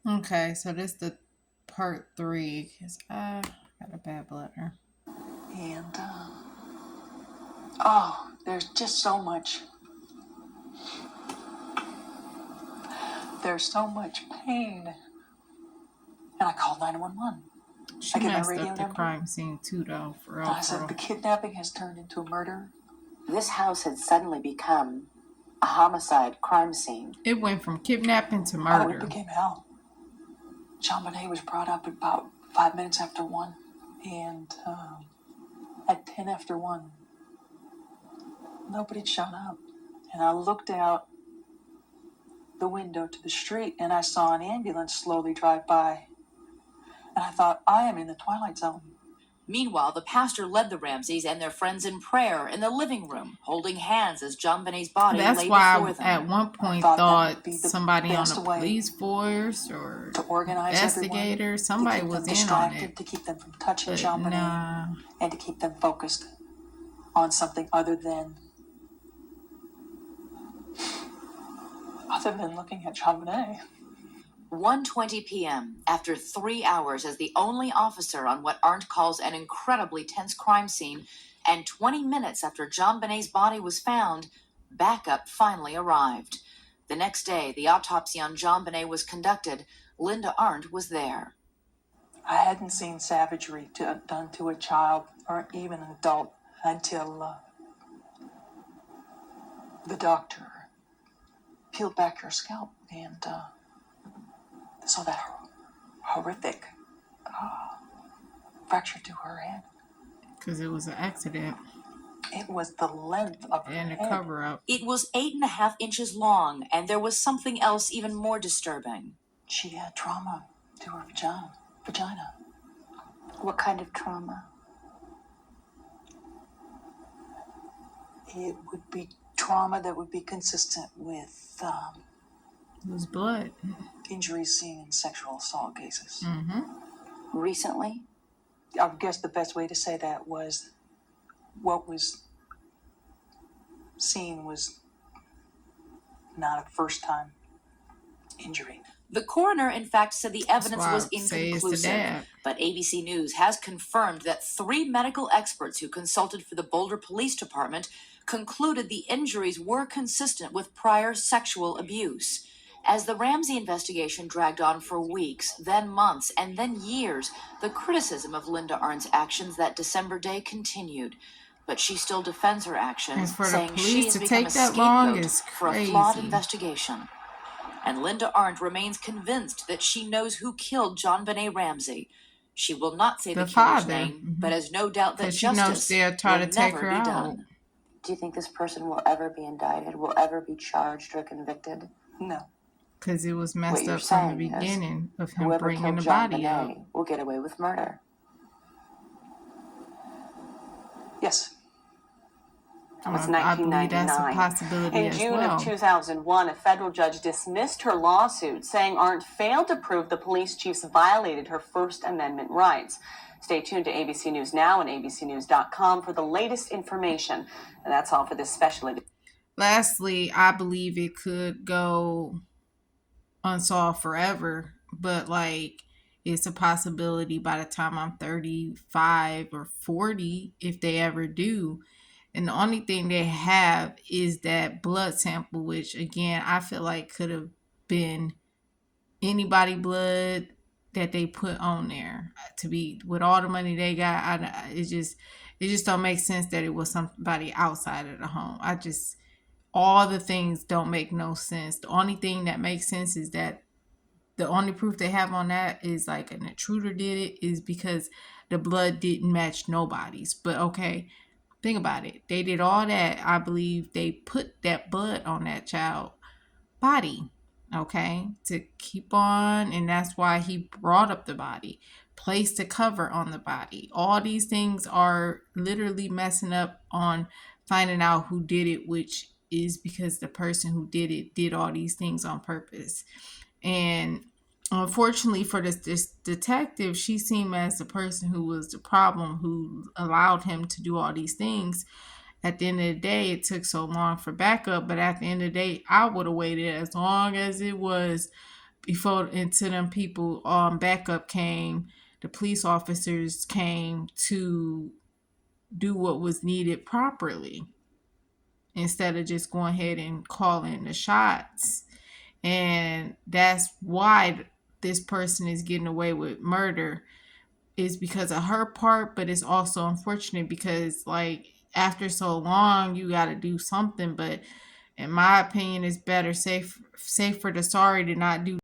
Okay, so this is the part 3 because I got a bad bladder. And, there's just so much. There's so much pain. And I called 911. She messed up the crime scene too, though, for real. I said, the kidnapping has turned into a murder. This house had suddenly become a homicide crime scene. It went from kidnapping to murder. Oh, it became hell. JonBenèt was brought up at about 5 minutes after 1. And at 10 after 1, nobody'd shown up. And I looked out the window to the street and I saw an ambulance slowly drive by. And I thought, I am in the Twilight Zone. Meanwhile, the pastor led the Ramseys and their friends in prayer in the living room, holding hands as JonBenèt's body lay before them. That's why I, at one point, thought somebody on the police force or investigator, somebody was in on it. To keep them from touching JonBenèt and to keep them focused on something other than looking at JonBenèt. 1:20 p.m., after 3 hours as the only officer on what Arndt calls an incredibly tense crime scene, and 20 minutes after JonBenèt's body was found, backup finally arrived. The next day, the autopsy on JonBenèt was conducted. Linda Arndt was there. I hadn't seen savagery done to a child or even an adult until the doctor peeled back her scalp and saw that horrific fracture to her head. Because it was an accident. It was the length of her and head. A cover-up. It was 8.5 inches long, and there was something else even more disturbing. She had trauma to her vagina. What kind of trauma? It would be trauma that would be consistent with it was blood. Injuries seen in sexual assault cases. Mm-hmm. Recently? I guess the best way to say that was what was seen was not a first-time injury. The coroner, in fact, said the evidence was inconclusive, but ABC News has confirmed that 3 medical experts who consulted for the Boulder Police Department concluded the injuries were consistent with prior sexual abuse. As the Ramsey investigation dragged on for weeks, then months, and then years, the criticism of Linda Arndt's actions that December day continued. But she still defends her actions, saying she has become a scapegoat for a flawed investigation. And Linda Arndt remains convinced that she knows who killed JonBenèt Ramsey. She will not say the killer's name, but has no doubt that justice will never be done. Do you think this person will ever be indicted, will ever be charged or convicted? No. Because it was messed up from the beginning of him bringing the body up. Will get away with murder. Yes. That was 1999. That's a possibility In June of 2001, a federal judge dismissed her lawsuit, saying Arndt failed to prove the police chiefs violated her First Amendment rights. Stay tuned to ABC News Now and abcnews.com for the latest information. And that's all for this special edition. Lastly, I believe it could go unsolved forever, but it's a possibility by the time I'm 35 or 40, if they ever do. And the only thing they have is that blood sample, which again, I feel like could have been anybody blood that they put on there. To be with all the money they got, it just don't make sense that it was somebody outside of the home. All the things don't make no sense. The only thing that makes sense is that the only proof they have on that is like an intruder did it, is because the blood didn't match nobody's. But okay, think about it. They did all that. I believe they put that blood on that child body, okay, to keep on. And that's why he brought up the body, placed a cover on the body. All these things are literally messing up on finding out who did it, which is because the person who did it did all these things on purpose. And unfortunately for this detective, she seemed as the person who was the problem, who allowed him to do all these things. At the end of the day, it took so long for backup, but at the end of the day, I would have waited as long as it was before into them people backup came, the police officers came to do what was needed properly instead of just going ahead and calling the shots. And that's why this person is getting away with murder, is because of her part, but it's also unfortunate because like after so long you got to do something. But in my opinion, it's better safer to sorry to not do